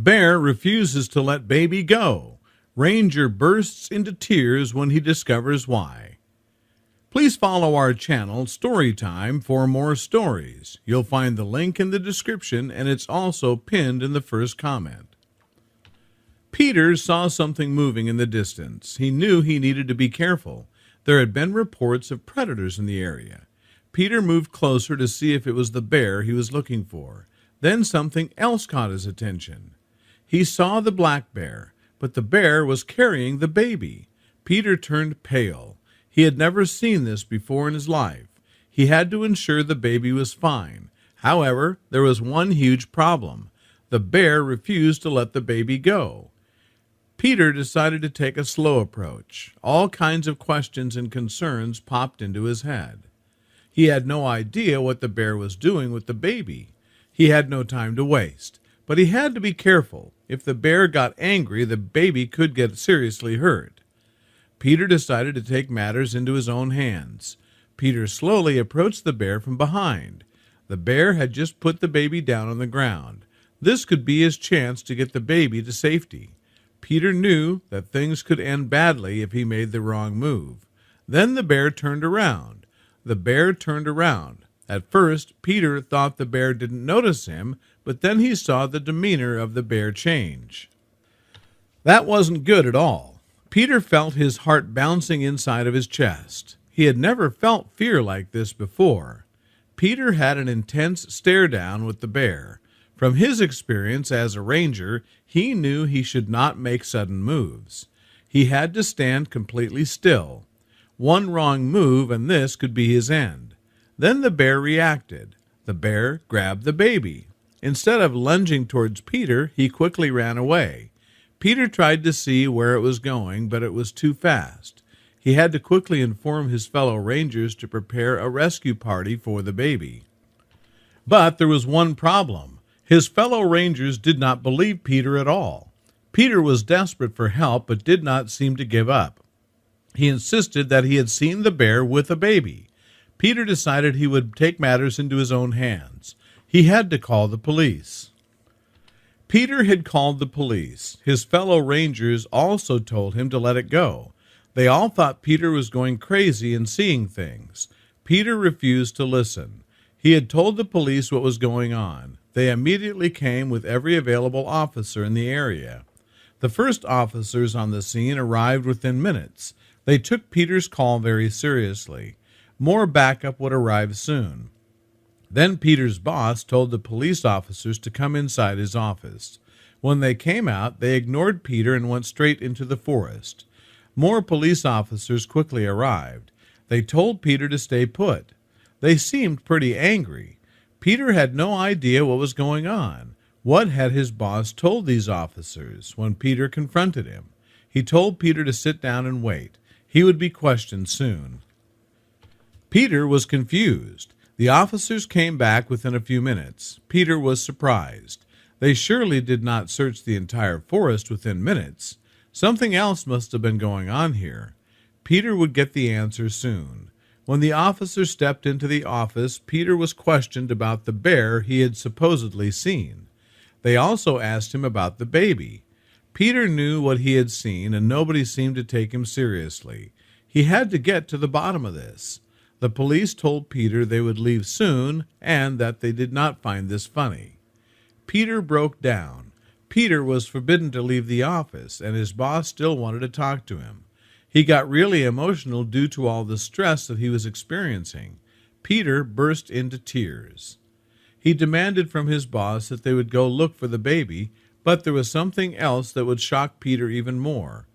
Bear refuses to let baby go. Ranger bursts into tears when he discovers why. Please follow our channel, Storytime, for more stories. You'll find the link in the description, and it's also pinned in the first comment. Peter saw something moving in the distance. He knew he needed to be careful. There had been reports of predators in the area. Peter moved closer to see if it was the bear he was looking for. Then something else caught his attention. He saw the black bear, but the bear was carrying the baby. Peter turned pale. He had never seen this before in his life. He had to ensure the baby was fine. However, there was one huge problem. The bear refused to let the baby go. Peter decided to take a slow approach. All kinds of questions and concerns popped into his head. He had no idea what the bear was doing with the baby. He had no time to waste, but he had to be careful. If the bear got angry, the baby could get seriously hurt. Peter decided to take matters into his own hands. Peter slowly approached the bear from behind. The bear had just put the baby down on the ground. This could be his chance to get the baby to safety. Peter knew that things could end badly if he made the wrong move. Then the bear turned around. The bear turned around. At first, Peter thought the bear didn't notice him, but then he saw the demeanor of the bear change. That wasn't good at all. Peter felt his heart bouncing inside of his chest. He had never felt fear like this before. Peter had an intense stare-down with the bear. From his experience as a ranger, he knew he should not make sudden moves. He had to stand completely still. One wrong move and this could be his end. Then the bear reacted. The bear grabbed the baby. Instead of lunging towards Peter, he quickly ran away. Peter tried to see where it was going, but it was too fast. He had to quickly inform his fellow rangers to prepare a rescue party for the baby. But there was one problem. His fellow rangers did not believe Peter at all. Peter was desperate for help, but did not seem to give up. He insisted that he had seen the bear with a baby. Peter decided he would take matters into his own hands. He had to call the police. Peter had called the police. His fellow rangers also told him to let it go. They all thought Peter was going crazy and seeing things. Peter refused to listen. He had told the police what was going on. They immediately came with every available officer in the area. The first officers on the scene arrived within minutes. They took Peter's call very seriously. More backup would arrive soon. Then Peter's boss told the police officers to come inside his office. When they came out, they ignored Peter and went straight into the forest. More police officers quickly arrived. They told Peter to stay put. They seemed pretty angry. Peter had no idea what was going on. What had his boss told these officers when Peter confronted him? He told Peter to sit down and wait. He would be questioned soon. Peter was confused. The officers came back within a few minutes. Peter was surprised. They surely did not search the entire forest within minutes. Something else must have been going on here. Peter would get the answer soon. When the officer stepped into the office, Peter was questioned about the bear he had supposedly seen. They also asked him about the baby. Peter knew what he had seen, and nobody seemed to take him seriously. He had to get to the bottom of this. The police told Peter they would leave soon and that they did not find this funny. Peter broke down. Peter was forbidden to leave the office, and his boss still wanted to talk to him. He got really emotional due to all the stress that he was experiencing. Peter burst into tears. He demanded from his boss that they would go look for the baby, but there was something else that would shock Peter even more.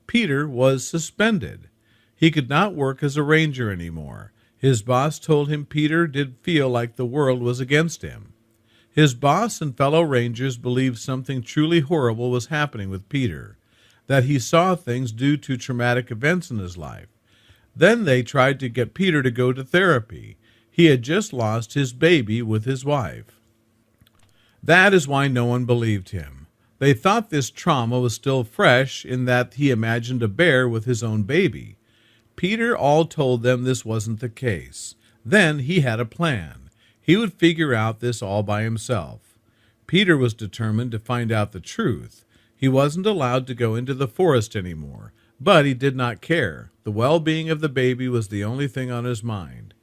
Peter was suspended. He could not work as a ranger anymore. His boss told him Peter did feel like the world was against him. His boss and fellow rangers believed something truly horrible was happening with Peter, that he saw things due to traumatic events in his life. Then they tried to get Peter to go to therapy. He had just lost his baby with his wife. That is why no one believed him. They thought this trauma was still fresh in that he imagined a bear with his own baby. Peter all told them this wasn't the case. Then he had a plan. He would figure out this all by himself. Peter was determined to find out the truth. He wasn't allowed to go into the forest anymore, but he did not care. The well-being of the baby was the only thing on his mind.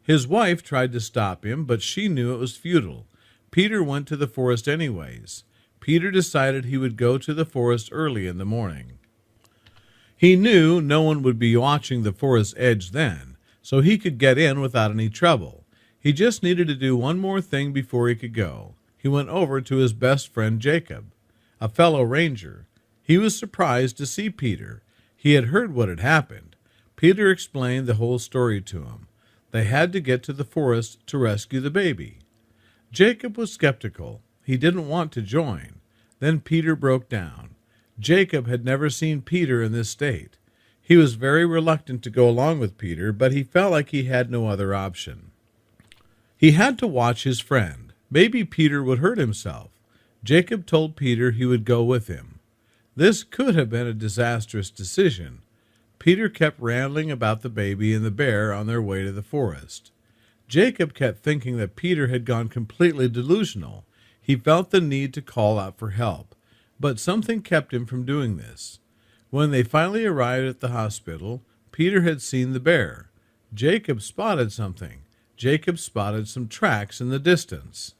His wife tried to stop him, but she knew it was futile. Peter went to the forest anyways. Peter decided he would go to the forest early in the morning. He knew no one would be watching the forest edge then, so he could get in without any trouble. He just needed to do one more thing before he could go. He went over to his best friend Jacob, a fellow ranger. He was surprised to see Peter. He had heard what had happened. Peter explained the whole story to him. They had to get to the forest to rescue the baby. Jacob was skeptical. He didn't want to join. Then Peter broke down. Jacob had never seen Peter in this state. He was very reluctant to go along with Peter, but he felt like he had no other option. He had to watch his friend. Maybe Peter would hurt himself. Jacob told Peter he would go with him. This could have been a disastrous decision. Peter kept rambling about the baby and the bear on their way to the forest. Jacob kept thinking that Peter had gone completely delusional. He felt the need to call out for help, but something kept him from doing this. When they finally arrived at the hospital, Peter had seen the bear. Jacob spotted something. Jacob spotted some tracks in the distance.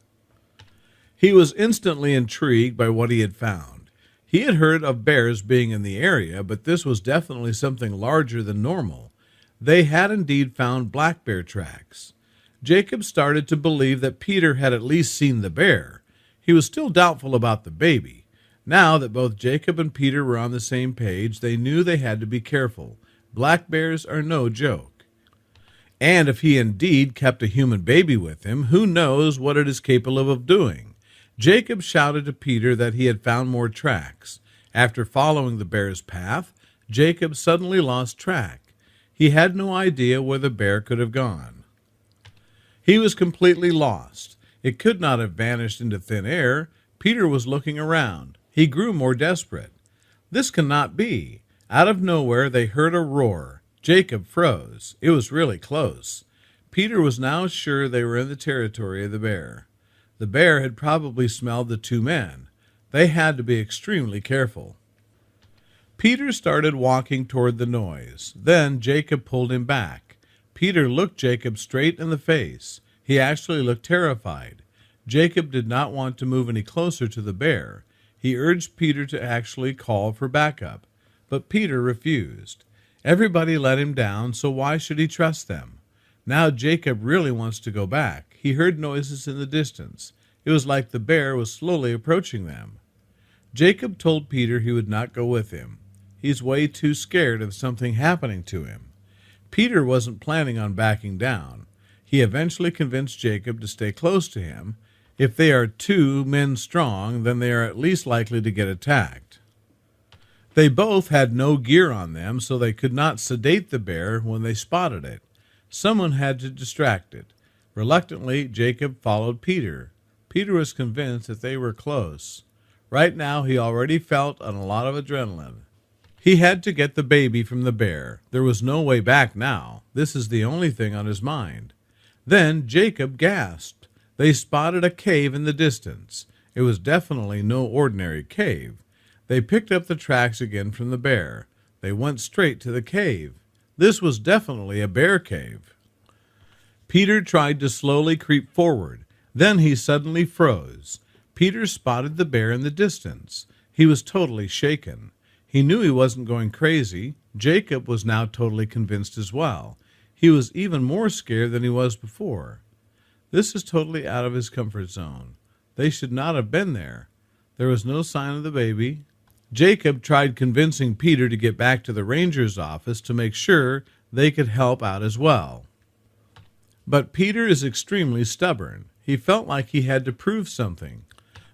He was instantly intrigued by what he had found. He had heard of bears being in the area, but this was definitely something larger than normal. They had indeed found black bear tracks. Jacob started to believe that Peter had at least seen the bear. He was still doubtful about the baby. Now that both Jacob and Peter were on the same page, they knew they had to be careful. Black bears are no joke. And if he indeed kept a human baby with him, who knows what it is capable of doing? Jacob shouted to Peter that he had found more tracks. After following the bear's path, Jacob suddenly lost track. He had no idea where the bear could have gone. He was completely lost. It could not have vanished into thin air. Peter was looking around. He grew more desperate. This cannot be. Out of nowhere they heard a roar. Jacob froze. It was really close. Peter was now sure they were in the territory of the bear. The bear had probably smelled the two men. They had to be extremely careful. Peter started walking toward the noise. Then Jacob pulled him back. Peter looked Jacob straight in the face. He actually looked terrified. Jacob did not want to move any closer to the bear. He urged Peter to actually call for backup, but Peter refused. Everybody let him down, so why should he trust them? Now Jacob really wants to go back. He heard noises in the distance. It was like the bear was slowly approaching them. Jacob told Peter he would not go with him. He's way too scared of something happening to him. Peter wasn't planning on backing down. He eventually convinced Jacob to stay close to him. If they are 2 men strong, then they are at least likely to get attacked. They both had no gear on them, so they could not sedate the bear when they spotted it. Someone had to distract it. Reluctantly, Jacob followed Peter. Peter was convinced that they were close. Right now, he already felt a lot of adrenaline. He had to get the baby from the bear. There was no way back now. This is the only thing on his mind. Then Jacob gasped. They spotted a cave in the distance. It was definitely no ordinary cave. They picked up the tracks again from the bear. They went straight to the cave. This was definitely a bear cave. Peter tried to slowly creep forward. Then he suddenly froze. Peter spotted the bear in the distance. He was totally shaken. He knew he wasn't going crazy. Jacob was now totally convinced as well. He was even more scared than he was before. This is totally out of his comfort zone. They should not have been there. There was no sign of the baby. Jacob tried convincing Peter to get back to the ranger's office to make sure they could help out as well. But Peter is extremely stubborn. He felt like he had to prove something,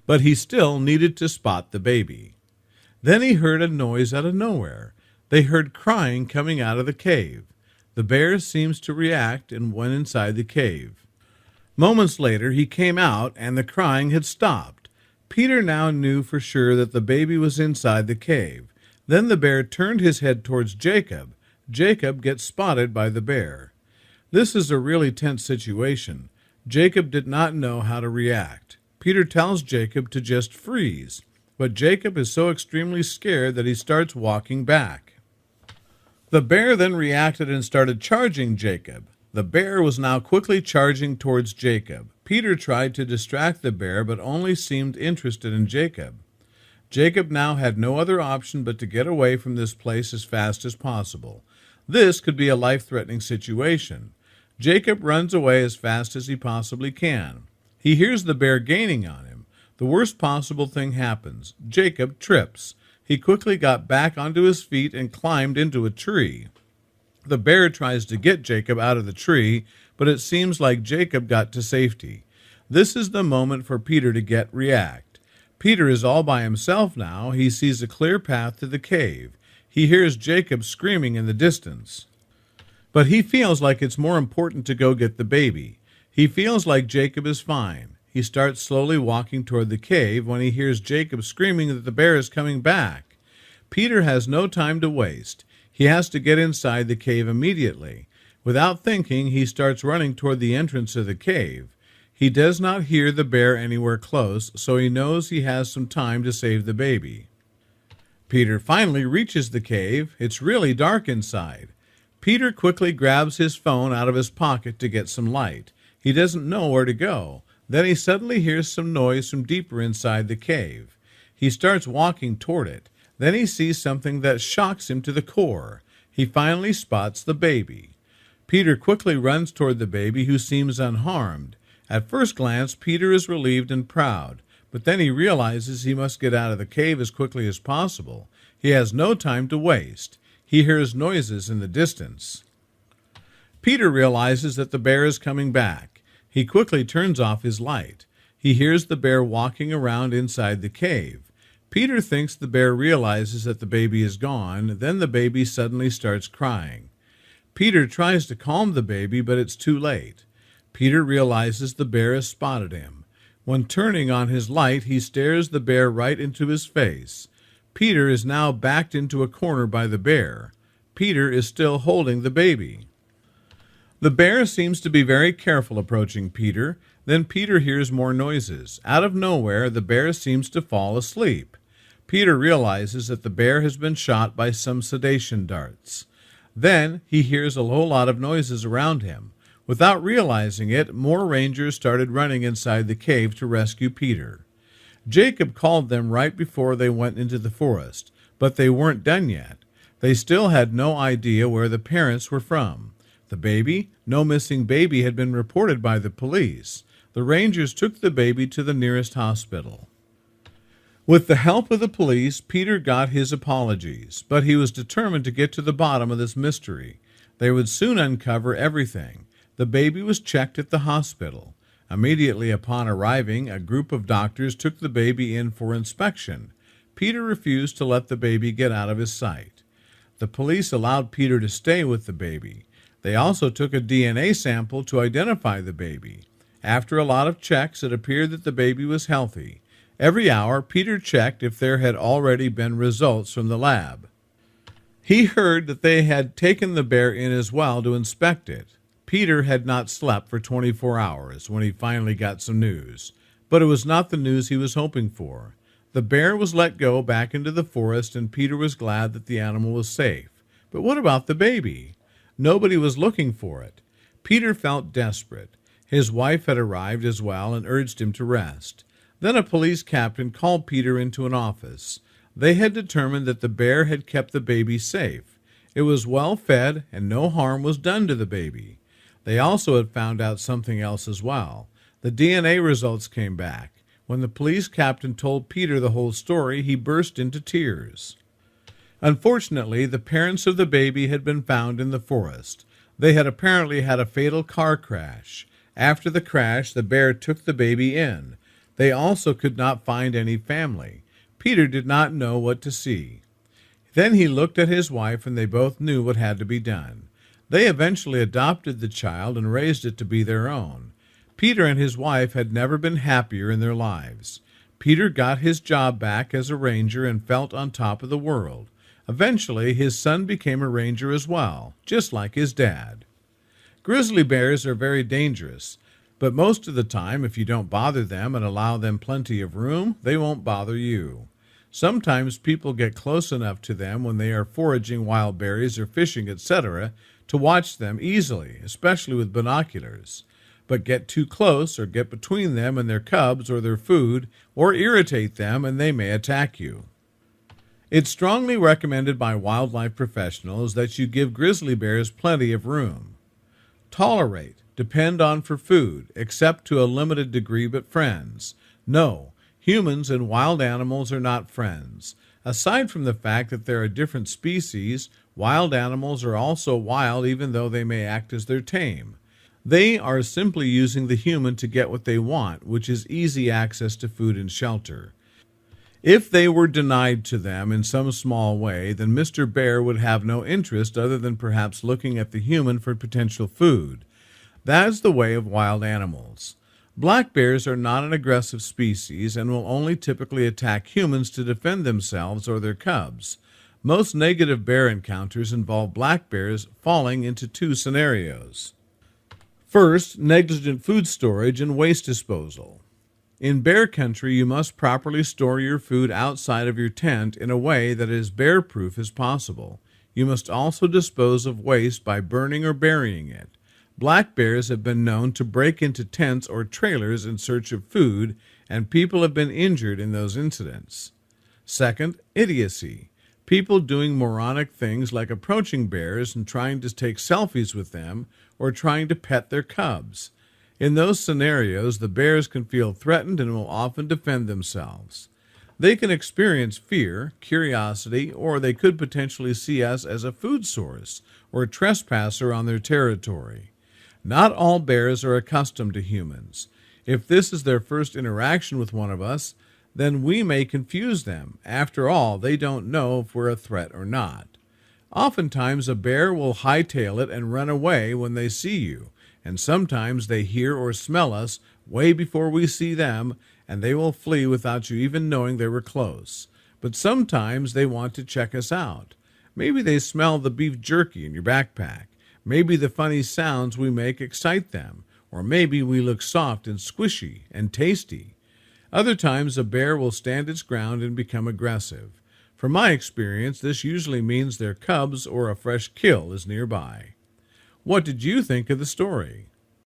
but he still needed to spot the baby. Then he heard a noise out of nowhere. They heard crying coming out of the cave. The bear seems to react and went inside the cave. Moments later, he came out and the crying had stopped. Peter now knew for sure that the baby was inside the cave. Then the bear turned his head towards Jacob. Jacob gets spotted by the bear. This is a really tense situation. Jacob did not know how to react. Peter tells Jacob to just freeze, but Jacob is so extremely scared that he starts walking back. The bear then reacted and started charging Jacob. The bear was now quickly charging towards Jacob. Peter tried to distract the bear, but only seemed interested in Jacob. Jacob now had no other option but to get away from this place as fast as possible. This could be a life-threatening situation. Jacob runs away as fast as he possibly can. He hears the bear gaining on him. The worst possible thing happens. Jacob trips. He quickly got back onto his feet and climbed into a tree. The bear tries to get Jacob out of the tree, but it seems like Jacob got to safety. This is the moment for Peter to react. Peter is all by himself now. He sees a clear path to the cave. He hears Jacob screaming in the distance. But he feels like it's more important to go get the baby. He feels like Jacob is fine. He starts slowly walking toward the cave when he hears Jacob screaming that the bear is coming back. Peter has no time to waste. He has to get inside the cave immediately. Without thinking, he starts running toward the entrance of the cave. He does not hear the bear anywhere close, so he knows he has some time to save the baby. Peter finally reaches the cave. It's really dark inside. Peter quickly grabs his phone out of his pocket to get some light. He doesn't know where to go. Then he suddenly hears some noise from deeper inside the cave. He starts walking toward it. Then he sees something that shocks him to the core. He finally spots the baby. Peter quickly runs toward the baby, who seems unharmed. At first glance, Peter is relieved and proud, but then he realizes he must get out of the cave as quickly as possible. He has no time to waste. He hears noises in the distance. Peter realizes that the bear is coming back. He quickly turns off his light. He hears the bear walking around inside the cave. Peter thinks the bear realizes that the baby is gone. Then the baby suddenly starts crying. Peter tries to calm the baby, but it's too late. Peter realizes the bear has spotted him. When turning on his light, he stares the bear right into his face. Peter is now backed into a corner by the bear. Peter is still holding the baby. The bear seems to be very careful approaching Peter. Then Peter hears more noises. Out of nowhere, the bear seems to fall asleep. Peter realizes that the bear has been shot by some sedation darts. Then he hears a whole lot of noises around him. Without realizing it, more rangers started running inside the cave to rescue Peter. Jacob called them right before they went into the forest, but they weren't done yet. They still had no idea where the parents were from. The baby? No missing baby had been reported by the police. The rangers took the baby to the nearest hospital. With the help of the police, Peter got his apologies, but he was determined to get to the bottom of this mystery. They would soon uncover everything. The baby was checked at the hospital. Immediately upon arriving, a group of doctors took the baby in for inspection. Peter refused to let the baby get out of his sight. The police allowed Peter to stay with the baby. They also took a DNA sample to identify the baby. After a lot of checks, it appeared that the baby was healthy. Every hour, Peter checked if there had already been results from the lab. He heard that they had taken the bear in as well to inspect it. Peter had not slept for 24 hours when he finally got some news, but it was not the news he was hoping for. The bear was let go back into the forest, and Peter was glad that the animal was safe. But what about the baby? Nobody was looking for it. Peter felt desperate. His wife had arrived as well and urged him to rest. Then a police captain called Peter into an office. They had determined that the bear had kept the baby safe. It was well fed, and no harm was done to the baby. They also had found out something else as well. The DNA results came back. When the police captain told Peter the whole story, he burst into tears. Unfortunately, the parents of the baby had been found in the forest. They had apparently had a fatal car crash. After the crash, the bear took the baby in. They also could not find any family. Peter did not know what to see. Then he looked at his wife, and they both knew what had to be done. They eventually adopted the child and raised it to be their own. Peter and his wife had never been happier in their lives. Peter got his job back as a ranger and felt on top of the world. Eventually, his son became a ranger as well, just like his dad. Grizzly bears are very dangerous. But most of the time, if you don't bother them and allow them plenty of room, they won't bother you. Sometimes people get close enough to them when they are foraging wild berries or fishing, etc., to watch them easily, especially with binoculars. But get too close or get between them and their cubs or their food, or irritate them, and they may attack you. It's strongly recommended by wildlife professionals that you give grizzly bears plenty of room. Tolerate, depend on for food, accept to a limited degree but friends. No, humans and wild animals are not friends. Aside from the fact that there are different species, wild animals are also wild even though they may act as their tame. They are simply using the human to get what they want, which is easy access to food and shelter. If they were denied to them in some small way, then Mr. Bear would have no interest other than perhaps looking at the human for potential food. That is the way of wild animals. Black bears are not an aggressive species and will only typically attack humans to defend themselves or their cubs. Most negative bear encounters involve black bears falling into two scenarios. First, negligent food storage and waste disposal. In bear country, you must properly store your food outside of your tent in a way that is bear-proof as possible. You must also dispose of waste by burning or burying it. Black bears have been known to break into tents or trailers in search of food, and people have been injured in those incidents. Second, idiocy. People doing moronic things like approaching bears and trying to take selfies with them or trying to pet their cubs. In those scenarios, the bears can feel threatened and will often defend themselves. They can experience fear, curiosity, or they could potentially see us as a food source or a trespasser on their territory. Not all bears are accustomed to humans. If this is their first interaction with one of us, then we may confuse them. After all, they don't know if we're a threat or not. Oftentimes, a bear will hightail it and run away when they see you, and sometimes they hear or smell us way before we see them, and they will flee without you even knowing they were close. But sometimes they want to check us out. Maybe they smell the beef jerky in your backpack. Maybe the funny sounds we make excite them, or maybe we look soft and squishy and tasty. Other times, a bear will stand its ground and become aggressive. From my experience, this usually means their cubs or a fresh kill is nearby. What did you think of the story?